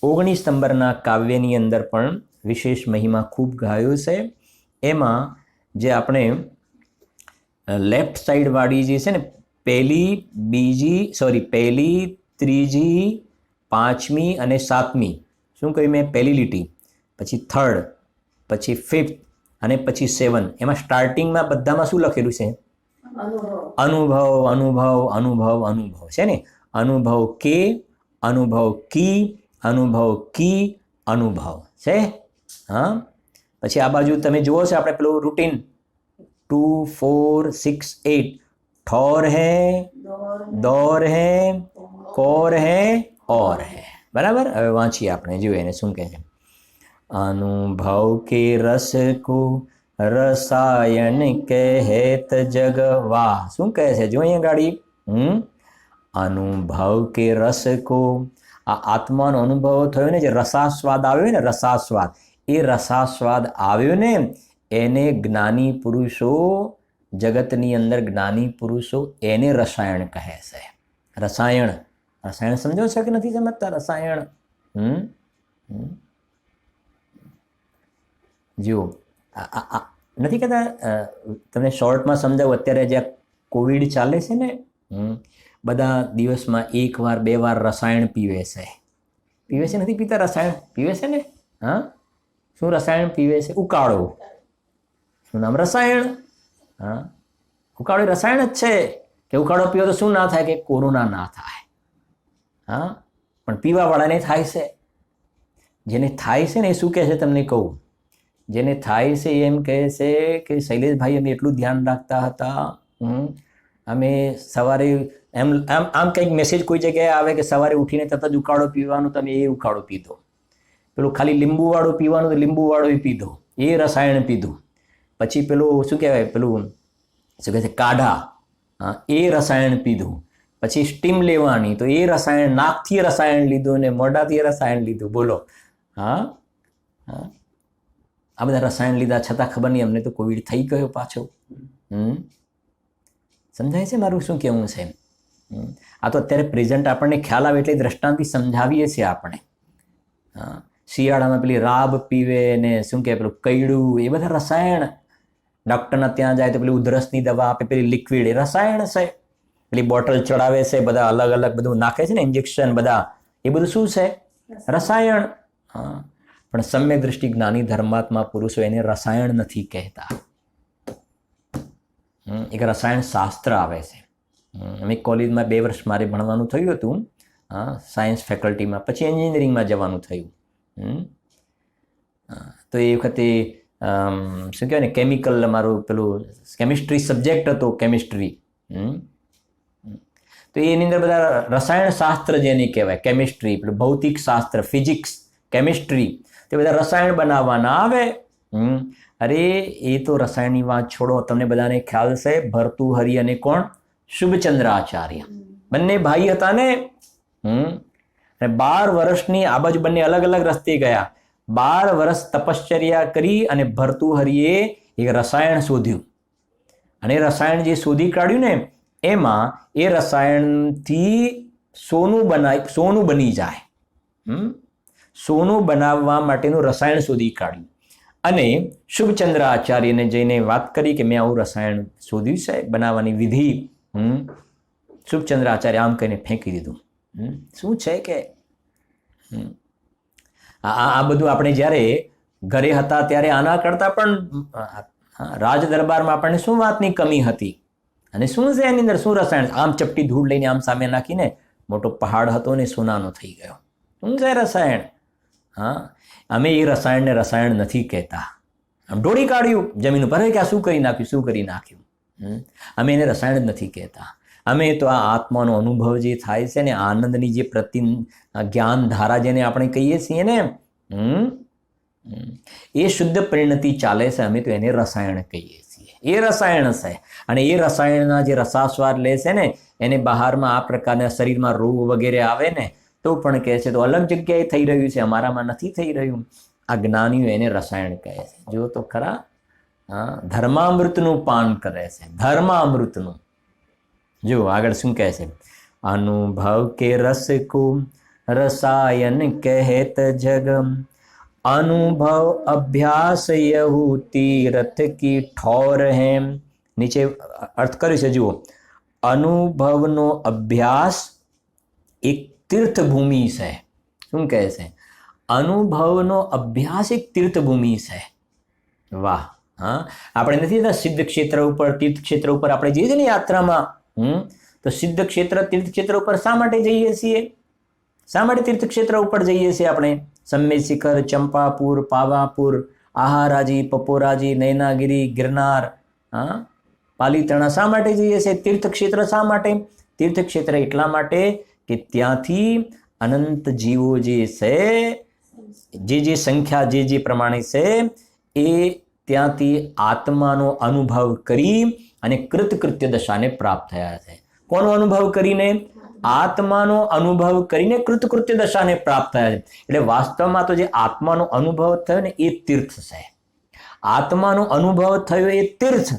19 નંબરના કાવ્યની અંદર પણ વિશેષ મહિમા ખૂબ ગાયો છે. એમાં જે આપણે લેફ્ટ સાઈડ વાળી જે છે ને, પહેલી, ત્રીજી, 5મી અને 7મી, શું કહ્યું મેં? પહેલી લીટી, પછી 3rd, પછી 5th અને પછી 7. એમાં સ્ટાર્ટિંગમાં બધામાં શું લખેલું છે? અનુભવ છે ને. અનુભવ કે, અનુભવ કી, અનુભવ કી, અનુભવ છે. હા, પછી આ બાજુ તમે જુઓ છો આપણે પેલું રૂટીન 2 4 6 8 ठौर है, दौर है, कोर है, और है. બરાબર. હવે વાંચીએ આપણે, જોઈએ એને શું કહે છે. અનુભવ કે રસ કો રસાયણ કહેત જગવા. શું કહે છે જો અહીંયા ગાડી. અનુભવ કે રસ કો, આ આત્માનો અનુભવ થયો ને, જે રસાસ્વાદ આવ્યો ને, રસાસ્વાદ, એ રસાસ્વાદ આવ્યો ને એને જ્ઞાની પુરુષો, જગતની અંદર જ્ઞાની પુરુષો એને રસાયણ કહે છે. રસાયણ, રસાયણ સમજો છો કે નથી સમજતા? રસાયણ. જુઓ, નથી કહેતા તમને શોર્ટમાં સમજાવું. અત્યારે જે કોવિડ ચાલે છે ને, બધા દિવસમાં 1 વાર 2 વાર રસાયણ પીવે છે. પીવે છે? નથી પીતા રસાયણ? પીવે છે ને. હા, શું રસાયણ પીવે છે? ઉકાળો. શું નામ? રસાયણ. હા, ઉકાળો રસાયણ જ છે. કે ઉકાળો પીવો તો શું ના થાય? કે કોરોના ના થાય. હા, પણ પીવાવાળાને થાય છે. જેને થાય છે ને એ શું કહે છે તમને કહું. જેને થાય છે એમ કહે છે કે શૈલેષભાઈ અમે એટલું ધ્યાન રાખતા હતા, અમે સવારે એમ આમ કંઈક મેસેજ કોઈ જગ્યાએ આવે કે સવારે ઉઠીને તરત જ ઉકાળો પીવાનું, તમે એ ઉકાળો પીધો. પેલું ખાલી લીંબુવાળું પીવાનું તો લીંબુવાળું પીધો, એ રસાયણ પીધું. પછી પેલું શું કહેવાય, પેલું શું કહે છે કાઢા, હા, એ રસાયણ પીધું. પછી સ્ટીમ લેવાની તો એ રસાયણ, નાકથી રસાયણ લીધું ને મોઢાથી રસાયણ લીધું. બોલો. હા, હા, આ બધા રસાયણ લીધા છતાં ખબર નહીં અમને તો કોવિડ થઈ ગયો પાછો. સમજાય છે મારું શું કહેવું છે? આ તો અત્યારે પ્રેઝન્ટ આપણને ખ્યાલ આવે એટલે દ્રષ્ટાંતથી સમજાવીએ છીએ આપણે. હા, શિયાળામાં પેલી રાબ પીવે ને શું કહે પેલું કૈડું, એ બધા રસાયણ. ડૉક્ટરના ત્યાં જાય તો પેલી ઉધરસની દવા આપે, પેલી લિક્વિડ, એ રસાયણ છે. પેલી બોટલ ચડાવે છે, બધા અલગ અલગ બધું નાખે છે ને, ઇન્જેક્શન બધા, એ બધું શું છે? રસાયણ. હા, પણ સમ્યક દૃષ્ટિ જ્ઞાની ધર્માત્મા પુરુષો એને રસાયણ નથી કહેતા. એક રસાયણ શાસ્ત્ર આવે છે. અમે કોલેજમાં 2 વર્ષ મારે ભણવાનું થયું હતું, સાયન્સ ફેકલ્ટીમાં. પછી એન્જિનિયરિંગમાં જવાનું થયું. તો એ વખતે શું કહેવાય ને, કેમિકલ અમારું પેલું કેમિસ્ટ્રી સબ્જેક્ટ હતો, કેમિસ્ટ્રી. તો એની અંદર બધા રસાયણ શાસ્ત્ર જેને કહેવાય, કેમિસ્ટ્રી, પેલું ભૌતિક શાસ્ત્ર, ફિઝિક્સ, કેમિસ્ટ્રી, તે બધા રસાયણ બનાવવાના આવે. અરે એ તો રસાયણની વાત છોડો, તમને બધાને ખ્યાલ છે ભર્તુહરિ અને કોણ? શુભચંદ્રાચાર્ય. બંને ભાઈ હતા ને. અને 12 વર્ષની આ બાજુ બંને અલગ અલગ રસ્તે ગયા. 12 વર્ષ તપશ્ચર્યા કરી અને ભર્તુહરિએ એક રસાયણ શોધ્યું. અને રસાયણ જે શોધી કાઢ્યું ને, એમાં એ રસાયણથી સોનું બની જાય. સોનું બનાવવા માટેનું રસાયણ શોધી કાઢ્યું. અને શુભચંદ્રાચાર્યને જઈને વાત કરી કે મેં આવું રસાયણ શોધ્યું છે, બનાવવાની વિધિ. શુભચંદ્રાચાર્ય આમ કહીને ફેંકી દીધું. શું છે કે આ બધું આપણે જ્યારે ઘરે હતા ત્યારે આના કરતાં પણ રાજ દરબારમાં આપણને શું વાતની કમી હતી અને શું છે એની અંદર, શું રસાયણ. આમ ચપટી ધૂળ લઈને આમ સામે નાખીને મોટો પહાડ હતો ને સોનાનો થઈ ગયો. શું છે રસાયણ? હા, અમે એ રસાયણને રસાયણ નથી કહેતા. આમ ઢોળી કાઢ્યું જમીન ઉપર કે આ શું કરી નાખ્યું, શું કરી નાખ્યું. અમે એને રસાયણ જ નથી કહેતા. અમે તો આ આત્માનો અનુભવ જે થાય છે ને, આનંદની જે જ્ઞાન ધારા જેને આપણે કહીએ છીએ ને, એ શુદ્ધ પરિણતિ ચાલે છે. અમે તો એને રસાયણ કહીએ છીએ. એ રસાયણ છે. અને એ રસાયણના જે રસાસ્વાદ લે છે ને, એને બહારમાં આ પ્રકારના શરીરમાં રોગ વગેરે આવે ને તો પણ કહે છે તો અલગ જગ્યાએ થઈ રહ્યું છે, અમારામાં નથી થઈ રહ્યું. આ જ્ઞાનીઓ એને રસાયણ કહે છે. જો તો ખરા. હા, ધર્મામૃતનું પાન કરે છે, ધર્મામૃતનું. જો આગળ શું કહે છે? અનુભવ કે રસ કો રસાયન કહેત જગમ, અનુભવ અભ્યાસ યહુ તીર્થ કી ઠોર હૈ. નીચે અર્થ કર્યું છે જુઓ. અનુભવનો અભ્યાસ એક તીર્થભૂમિ છે. શું કહે છે? અનુભવનો અભ્યાસ એક તીર્થભૂમિ છે. વાહ. હા, આપણે નથી સિદ્ધ ક્ષેત્ર ઉપર, તીર્થ ક્ષેત્ર ઉપર આપણે જઈએ છીએ ને યાત્રામાં. તો સિદ્ધ ક્ષેત્ર, તીર્થ ક્ષેત્ર ઉપર શા માટે જઈએ છીએ? શા માટે તીર્થ ક્ષેત્ર ઉપર જઈએ છીએ આપણે? સમ્મેદ શિખર, ચંપાપુર, પાવાપુર, આહારાજી, પપોરાજી, નૈનાગીરી, ગિરનાર, હા, પાલીતાણા શા માટે જઈએ છે? તીર્થક્ષેત્ર શા માટે? તીર્થક્ષેત્ર એટલા માટે કે ત્યાંથી અનંત જીવો જે છે, જે સંખ્યા જે પ્રમાણે છે, એ ત્યાંથી આત્માનો અનુભવ કરી અને કૃતકૃત્ય દશાને પ્રાપ્ત થયા છે. કોનો અનુભવ કરીને? આત્માનો અનુભવ કરીને કૃતકૃત્ય દશાને પ્રાપ્ત થયા છે. એટલે વાસ્તવમાં તો જે આત્માનો અનુભવ થયો ને એ તીર્થ છે. આત્માનો અનુભવ થયો એ તીર્થ,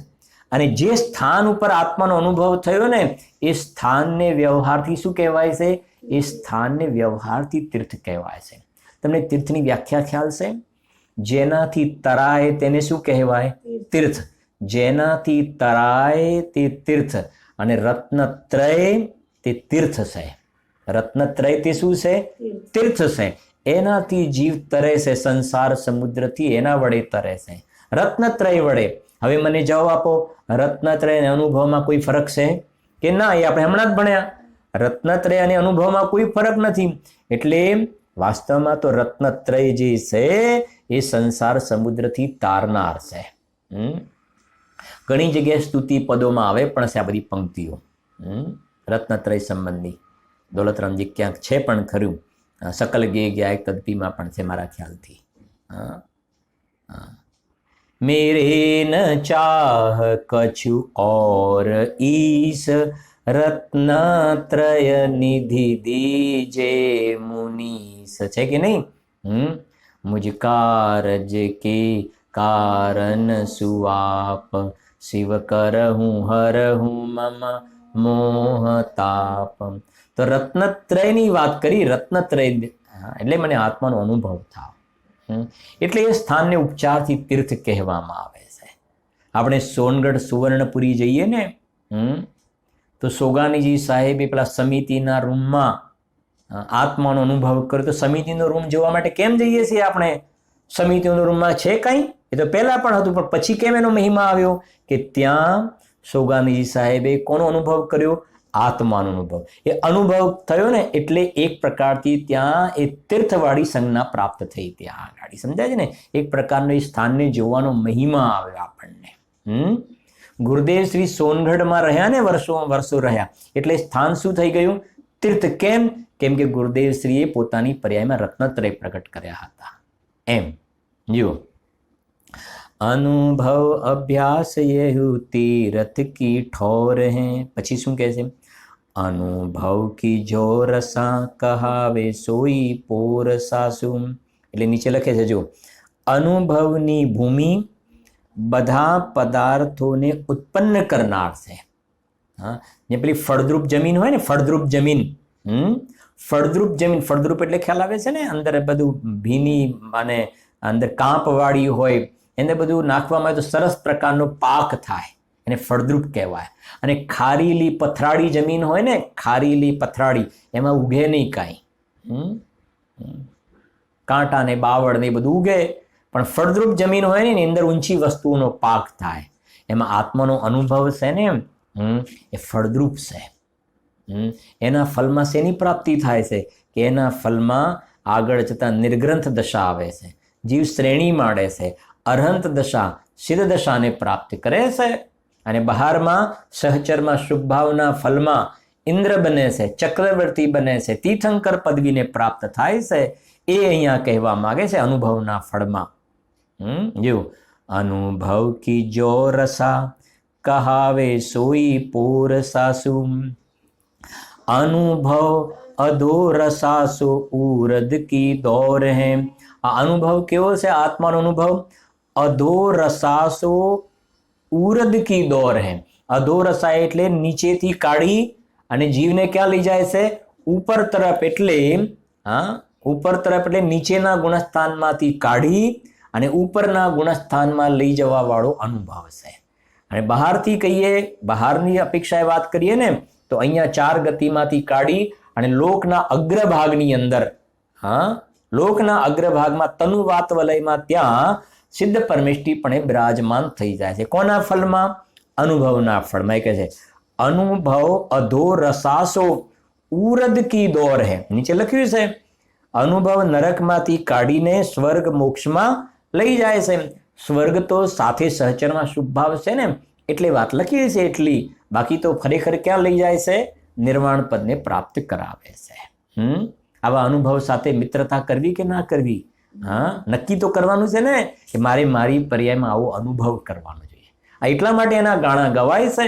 અને જે સ્થાન ઉપર આત્માનો અનુભવ થયો ને એ સ્થાનને વ્યવહારથી શું કહેવાય છે? એ સ્થાનને વ્યવહારથી તીર્થ કહેવાય છે. તમને તીર્થની વ્યાખ્યા ખ્યાલ છે? જેનાથી તરાય તેને શું કહેવાય? તીર્થ. જેનાથી તરાય તે તીર્થ. અને રત્નત્રય તે તીર્થ છે. રત્નત્રય તે શું છે? તીર્થ છે. એનાથી જીવ તરે છે, સંસાર સમુદ્રથી એના વડે તરે છે, રત્નત્રય વડે. હવે મને જવાબ આપો, રત્નત્રય અને અનુભવમાં કોઈ ફરક છે કે ના? એ આપણે હમણાં જ ભણ્યા. રત્નત્રય અને અનુભવમાં કોઈ ફરક નથી. એટલે વાસ્તવમાં તો રત્નત્રય જે છે એ સંસાર સમુદ્રથી તારનાર છે. ઘણી જગ્યાએ સ્તુતિ પદોમાં આવે પણ છે આ બધી પંક્તિઓ રત્નત્રય સંબંધી. દોલતરામજી ક્યાંક છે પણ ખરું, સકલ ગે ગયા એક તદ્દીમાં પણ છે મારા ખ્યાલથી. મેરે ન ચાહ કछु ઓર ઈસ, રત્નત્રય નિધિ દીજે મુનીસ. છે કે નહીં? મુझ કારજ કે કારણ સુઆપ, શિવ કરહું હરહું મમ મોહતાપ. તો રત્નત્રયની વાત કરી. રત્નત્રય એટલે મને આત્માનો અનુભવ થાવ. એટલે એ સ્થાનને ઉપચારથી તીર્થ કહેવામાં આવે છે. આપણે સોનગઢ સુવર્ણપુરી જઈએ ને, તો સોગાનીજી સાહેબે પેલા સમિતિના રૂમમાં આત્માનો અનુભવ કર્યો. તો સમિતિનો રૂમ જોવા માટે કેમ જઈએ છીએ આપણે? સમિતિનો રૂમમાં છે કંઈ? એ તો પહેલા પણ હતું, પણ પછી કેમ એનો મહિમા આવ્યો? કે ત્યાં સોગાનીજી સાહેબે કોનો અનુભવ કર્યો? આત્માનો અનુભવ. એ અનુભવ થયો ને એટલે એક પ્રકારથી ત્યાં એ તીર્થવાળી સંજ્ઞા પ્રાપ્ત થઈ. ત્યાં આગળ સમજાય છે ને, એક પ્રકારનો એ સ્થાનને જોવાનો મહિમા આવ્યો આપણને. ગુરુદેવ શ્રી સોનગઢમાં રહ્યા ને, વર્ષો રહ્યા, એટલે સ્થાન શું થઈ ગયું? તીર્થ. કેમ? કેમ કે ગુરુદેવ શ્રીએ પોતાની પર્યાયમાં રત્નત્રય પ્રગટ કર્યા હતા. એમ જુઓ, અનુભવ અભ્યાસ યહુ તીર્થ કી ઠોર હૈ. પછી શું કહે છે? અનુભવ કી જો રસા કહાવે સોઈ પોર સાસુ. એટલે નીચે લખે છે, જો અનુભવની ભૂમિ બધા પદાર્થોને ઉત્પન્ન કરનાર છે. હા, જે પેલી ફળદ્રુપ જમીન હોય ને, ફળદ્રુપ જમીન, ફળદ્રુપ જમીન, ફળદ્રુપ એટલે ખ્યાલ આવે છે ને, અંદર બધું ભીની અને અંદર કાંપવાળી હોય, એને બધું નાખવામાં આવે તો સરસ પ્રકારનો પાક થાય, એને ફળદ્રુપ કહેવાય. અને ખારીલી પથરાળી જમીન હોય ને, ખારીલી પથરાળી, એમાં ઉગે નહીં કાંઈ, કાંટા ને બાવળ ને એ બધું ઉગે, પણ ફળદ્રુપ જમીન હોય ને એની અંદર ઊંચી વસ્તુઓનો પાક થાય. એમાં આત્માનો અનુભવ છે ને, એ ફળદ્રુપ છે. એના ફલમાં શેની પ્રાપ્તિ થાય છે? કે એના ફલમાં આગળ જતાં નિર્ગ્રંથ દશા આવે છે, જીવ શ્રેણી માંડે છે, અરહંત દશા, સિદ્ધ દશાને પ્રાપ્ત કરે છે. અને બહારમાં સહચરમાં શુભ ભાવના ફલમાં ઇન્દ્ર બને છે, ચક્રવર્તી બને છે, તીર્થંકર પદવીને પ્રાપ્ત થાય છે. એ અહીંયા કહેવા માંગે છે અનુભવના ફળમાં. જો અનુભવ કી જો રસા કહાવે સોઈ પોર સાસુ. અનુભવ અધો રસાસો ઉરદ કી દોર હૈ. આ અનુભવ કેવો છે? આત્માનો અનુભવ અધો રસાસો ઉરદ કી દોર હૈ. અધો રસા એટલે નીચેથી કાઢી અને જીવને ક્યાં લઈ જાય છે? ઉપર તરફ. એટલે ઉપર તરફ એટલે નીચેના ગુણસ્થાનમાંથી કાઢી અને ઉપરના ગુણસ્થાનમાં લઈ જવા વાળો અનુભવ છે. અને બહારથી કહીએ, બહારની અપેક્ષાએ વાત કરીએ ને, તો અહીંયા 4 ગતિમાંથી કાઢી અને લોકના અગ્રભાગની અંદર, લોકના અગ્રભાગમાં તનુવાત વલયમાં ત્યાં સિદ્ધ પરમેષ્ટિપણે બિરાજમાન થઈ જાય છે. કોના ફલમાં? અનુભવના ફળમાં. એ કહે છે અનુભવ અધો રસાસો ઉરદ કી દોર હૈ. નીચે લખ્યું છે અનુભવ નરકમાંથી કાઢીને સ્વર્ગ મોક્ષમાં લઈ જાય છે. સ્વર્ગ તો સાથે સહચરમાં શુભ ભાવ છે ને એટલે વાત લખી છે એટલી, બાકી તો ખરેખર ક્યાં લઈ જાય છે? નિર્વાણ પદને પ્રાપ્ત કરાવે છે. આવા અનુભવ સાથે મિત્રતા કરવી કે ના કરવી? હા, નક્કી તો કરવાનું છે ને કે મારે મારી પર્યાયમાં આવો અનુભવ કરવાનો જોઈએ. એટલા માટે એના ગાણા ગવાય છે.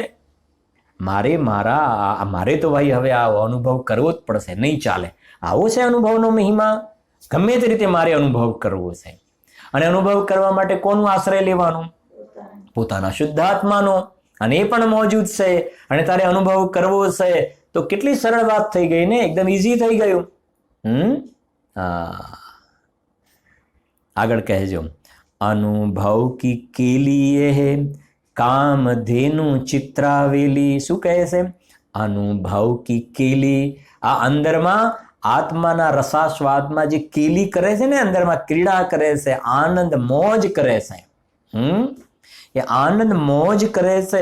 મારે તો ભાઈ હવે આ અનુભવ કરવો જ પડશે, નહીં ચાલે. આવો છે અનુભવનો મહિમા. ગમે તે રીતે મારે અનુભવ કરવો છે. અને અનુભવ કરવા માટે કોનું આશ્રય લેવાનું? પોતાના શુદ્ધાત્માનો. અને એ પણ મોજૂદ છે. અને તારે અનુભવ કરવો છે તો કેટલી સરળ વાત થઈ ગઈ ને, એકદમ ઈઝી થઈ ગયું. આગળ કહેજો, અનુભવ કી કેલીએ હે કામધેનુ ચિત્રાવેલી. શું કહે છે? અનુભવ કી કેલી. આ અંદરમાં આત્માના રસાસ્વાદમાં જે કેલી કરે છે ને, અંદરમાં ક્રીડા કરે છે, આનંદ મોજ કરે છે. એ આનંદ મોજ કરે છે.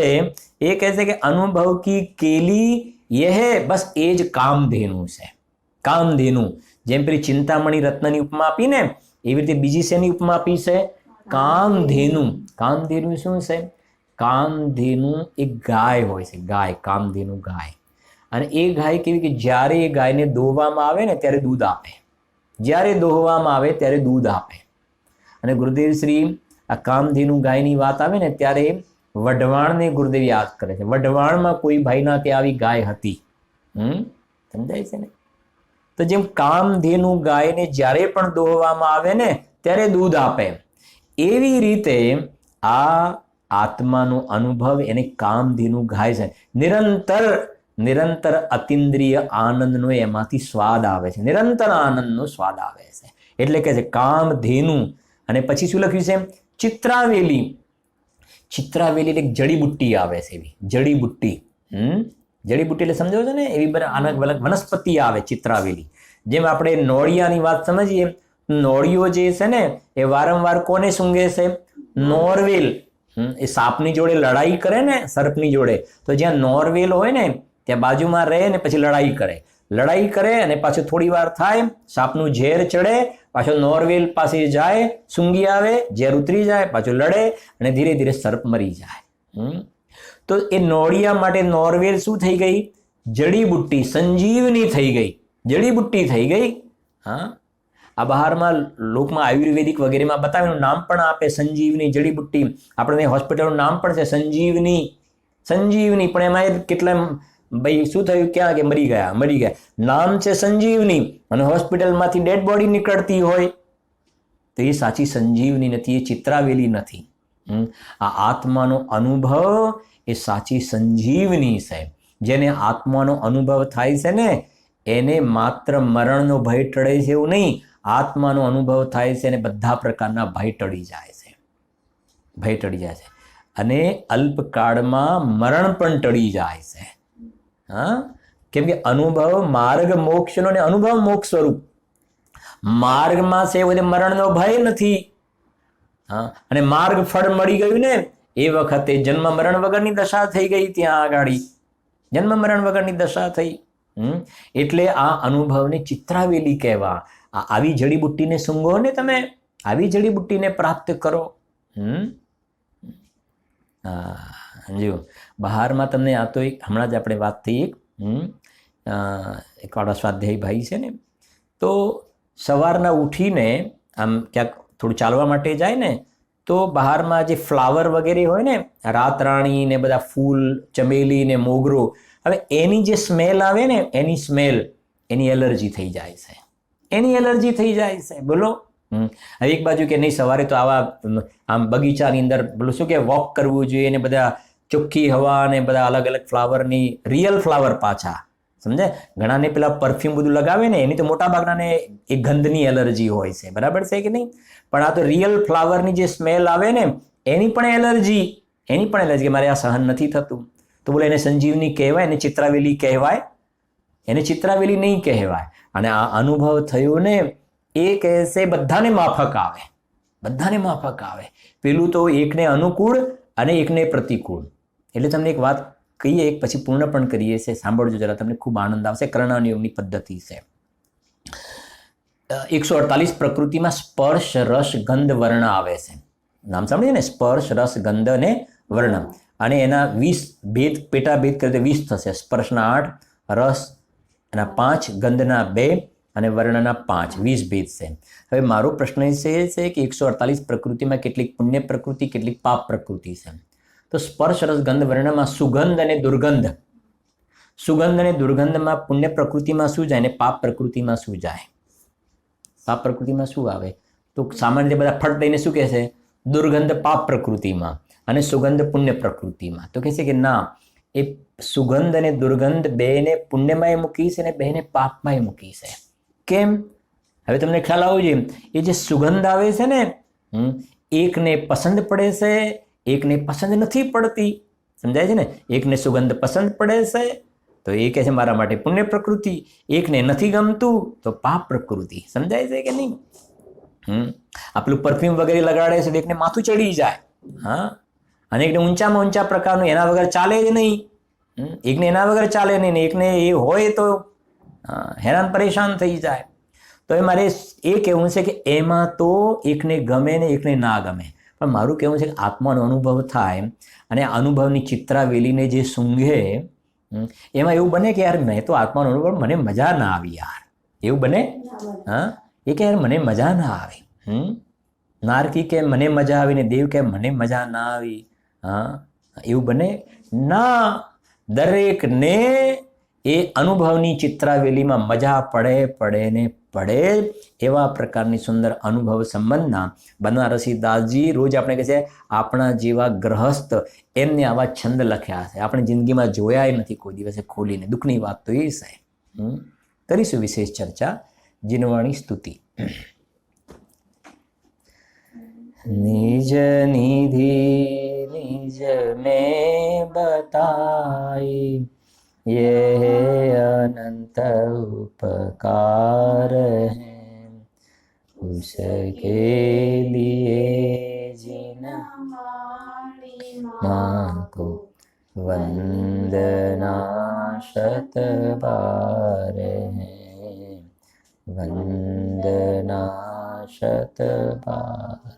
એ કહે છે કે અનુભવ કી કેલી યહ, બસ એ જ કામધેનુ છે. કામધેનુ. જેમ પેલી ચિંતામણી રત્નની ઉપમા આપી ને, એવી રીતે બીજી શેની ઉપમા આપી છે? કામધેનુ. કામધેનુ શું છે? કામધેનુ એક ગાય હોય છે. ગાય, કામધેનુ ગાય. અને એ ગાય કેવી કે જ્યારે એ ગાયને દોહવામાં આવે ને ત્યારે દૂધ આપે. જ્યારે દોહવામાં આવે ત્યારે દૂધ આપે. અને ગુરુદેવ શ્રી આ કામધેનુ ગાયની વાત આવે ને ત્યારે વઢવાણને ગુરુદેવ યાદ કરે છે. વઢવાણમાં કોઈ ભાઈના ત્યાં આવી ગાય હતી. સમજાય છે ને? તો જેમ કામધેનુ ગાયને જ્યારે પણ દોહવામાં આવે ને ત્યારે દૂધ આપે, એવી રીતે આ આત્માનો અનુભવ એને કામધેનુ ગાય છે. નિરંતર અતિન્દ્રિય આનંદનો એમાંથી સ્વાદ આવે છે. નિરંતર આનંદનો સ્વાદ આવે છે. એટલે કે છે કામધેનુ. અને પછી શું લખ્યું છે? ચિત્રાવેલી. ચિત્રાવેલી એક જડીબુટ્ટી આવે છે. એવી જડીબુટ્ટી. જડીબુટ્ટી એટલે સમજો છો ને? એવી બધા અલગ અલગ વનસ્પતિ આવે ચિત્રાવેલી. જેમ આપણે નોળિયાની વાત સમજીએ, નોળિયો જે છે ને એ વારંવાર કોને સૂંઘે છે? નોરવેલ. એ સાપની જોડે લડાઈ કરે ને, સર્પની જોડે, તો જ્યાં નોરવેલ હોય ને ત્યાં બાજુમાં રહે ને પછી લડાઈ કરે અને પાછું થોડી વાર થાય, સાપનું ઝેર ચડે, પાછો નોરવેલ પાસે જાય, સૂંઘી આવે, ઝેર ઉતરી જાય, પાછું લડે અને ધીરે ધીરે સર્પ મરી જાય. તો એ નોળિયા માટે નોરવેલ શું થઈ ગઈ? જડીબુટ્ટી, સંજીવની થઈ ગઈ, જડીબુટ્ટી થઈ ગઈ. હા, આ બહારમાં લોકમાં આયુર્વેદિક વગેરેમાં બતાવેલું નામ પણ આપે, સંજીવની જડીબુટ્ટી. આપણે હોસ્પિટલનું નામ પણ છે સંજીવની. પણ એમાં કેટલા ભાઈ શું થયું? ક્યાં કે મરી ગયા. નામ છે સંજીવની અને હોસ્પિટલમાંથી ડેડ બોડી નીકળતી હોય તો એ સાચી સંજીવની નથી, એ ચિત્રાવેલી નથી. આ આત્માનો અનુભવ એ સાચી સંજીવની છે. જેને આત્માનો અનુભવ થાય છે ને એને માત્ર મરણનો ભય ટળે છે એવું નહીં, આત્માનો અનુભવ થાય છે અને બધા પ્રકારના ભય ટળી જાય છે. અને અલ્પકાળમાં મરણ પણ ટળી જાય છે. હા, કેમ કે અનુભવ માર્ગ મોક્ષનો ને અનુભવ મોક્ષ સ્વરૂપ. માર્ગમાં છે એટલે મરણનો ભય નથી. હા, અને માર્ગ ફળ મળી ગયું ને એ વખતે જન્મ મરણ વગરની દશા થઈ ગઈ. ત્યાં આગળ જન્મ મરણ વગરની દશા થઈ. એટલે આ અનુભવને ચિત્રાવેલી કહેવા. આવી જડીબુટ્ટીને સૂંઘો ને તમે, આવી જડીબુટ્ટીને પ્રાપ્ત કરો. જો બહારમાં તમને આ તો એક હમણાં જ આપણે વાત થઈ, એક વાળા સ્વાધ્યાયી ભાઈ છે ને, તો સવારના ઉઠીને આમ ક્યાંક થોડું ચાલવા માટે જાય ને તો બહારમાં જે ફ્લાવર વગેરે હોય ને, રાતરાણી ને બધા ફૂલ, ચમેલી ને મોગરો, હવે એની જે સ્મેલ આવે ને એની એલર્જી થઈ જાય છે. બોલો. હવે એક બાજુ કે નહીં સવારે તો આવા આમ બગીચાની અંદર બોલું શું કે વોક કરવું જોઈએ ને બધા ચોખ્ખી હવા અને બધા અલગ અલગ ફ્લાવરની, રિયલ ફ્લાવર પાછા, સમજે? ઘણાને પેલા પરફ્યુમ બધું લગાવે ને એની તો મોટા ભાગનાને એ ગંધની એલર્જી હોય છે, બરાબર છે કે નહીં? પણ આ તો રિયલ ફ્લાવરની જે સ્મેલ આવે ને એની પણ એલર્જી કે મારે આ સહન નથી થતું. તો બોલે એને સંજીવની કહેવાય, એને ચિત્રાવેલી કહેવાય? એને ચિત્રાવેલી નહીં કહેવાય. અને આ અનુભવ થયો ને એ કહેશે બધાને માફક આવે. પેલું તો એકને અનુકૂળ અને એકને પ્રતિકૂળ. એટલે તમને એક વાત કહીએ, એક પછી પૂર્ણ પણ કરીએ છીએ, સાંભળજો જરા, તમને ખૂબ આનંદ આવશે. કર્ણન યોગની પદ્ધતિ છે. 148 પ્રકૃતિમાં સ્પર્શ રસ ગંધ વર્ણ આવે છે. નામ સાંભળીએ ને, સ્પર્શ રસ ગંધ અને વર્ણ. અને એના 20 ભેદ, પેટા ભેદ કરીએ તો 20 થશે. સ્પર્શના 8, રસના 5, ગંધના 2 અને વર્ણના 5, 20 ભેદ છે. હવે મારો પ્રશ્ન એ છે કે 148 પ્રકૃતિમાં કેટલીક પુણ્ય પ્રકૃતિ, કેટલીક પાપ પ્રકૃતિ છે. તો સ્પર્શ રસ ગંધ વર્ણમાં સુગંધ અને દુર્ગંધ, સુગંધ અને દુર્ગંધમાં પુણ્ય પ્રકૃતિમાં શું જાય ને પાપ પ્રકૃતિમાં શું જાય? પાપ પ્રકૃતિમાં શું આવે? તો સામાન્ય રીતે બધા ફટ લઈને શું કહે છે? દુર્ગંધ પાપ પ્રકૃતિમાં અને સુગંધ પુણ્ય પ્રકૃતિમાં. તો કહે છે કે ના, એ સુગંધ અને દુર્ગંધ બેને પુણ્યમાં મૂકી છે અને બેને પાપમાં મૂકી છે. કેમ? હવે તમને ખ્યાલ આવવો જોઈએ. એ જે સુગંધ આવે છે ને, એકને પસંદ પડે છે, એકને પસંદ નથી પડતી. સમજાય છે ને? એકને સુગંધ પસંદ પડે છે તો એ કહે છે મારા માટે પુણ્ય પ્રકૃતિ, એકને નથી ગમતું તો પાપ પ્રકૃતિ. સમજાય છે કે નહીં? આ પેલું પરફ્યુમ વગેરે લગાડે છે, એકને માથું ચડી જાય. હા, અને એકને ઊંચામાં ઊંચા પ્રકારનું, એના વગર ચાલે જ નહીં. એકને એના વગર ચાલે નહીં ને એકને એ હોય તો હેરાન પરેશાન થઈ જાય. તો એ મારે એ કહેવું છે કે એમાં તો એકને ગમે ને એકને ના ગમે. પણ મારું કહેવું છે કે આત્માનો અનુભવ થાય અને અનુભવની ચિત્રાવેલીને જે સૂંઘે, એમાં એવું બને કે યાર મેં તો આત્માનો અનુભવ, મને મજા ના આવી યાર. એવું બને? હા, એ કે યાર મને મજા ના આવી. નારકી કે મને મજા આવી ને દેવ કે મને મજા ના આવી. હા, એવું બને ના. દરેકને એ અનુભવની ચિત્રાવેલીમાં મજા પડે ને પડે. એવા પ્રકારની સુંદર અનુભવ સંબંધના બનારસી દાસજી રોજ આપણે કહે છે આપણા જેવા ગ્રહસ્થ એમને આવા છંદ લખ્યા છે. આપણે જિંદગીમાં જોયા નથી કોઈ દિવસે ખોલીને. દુઃખની વાત તો એ છે. કરીશું વિશેષ ચર્ચા. જીનવાણી સ્તુતિ. નિજ નિધિ નિજ में बताई, ये अनंत उपकार है उसके लिए जिन माँ को वंदना शत बार है, वंदना शत बार.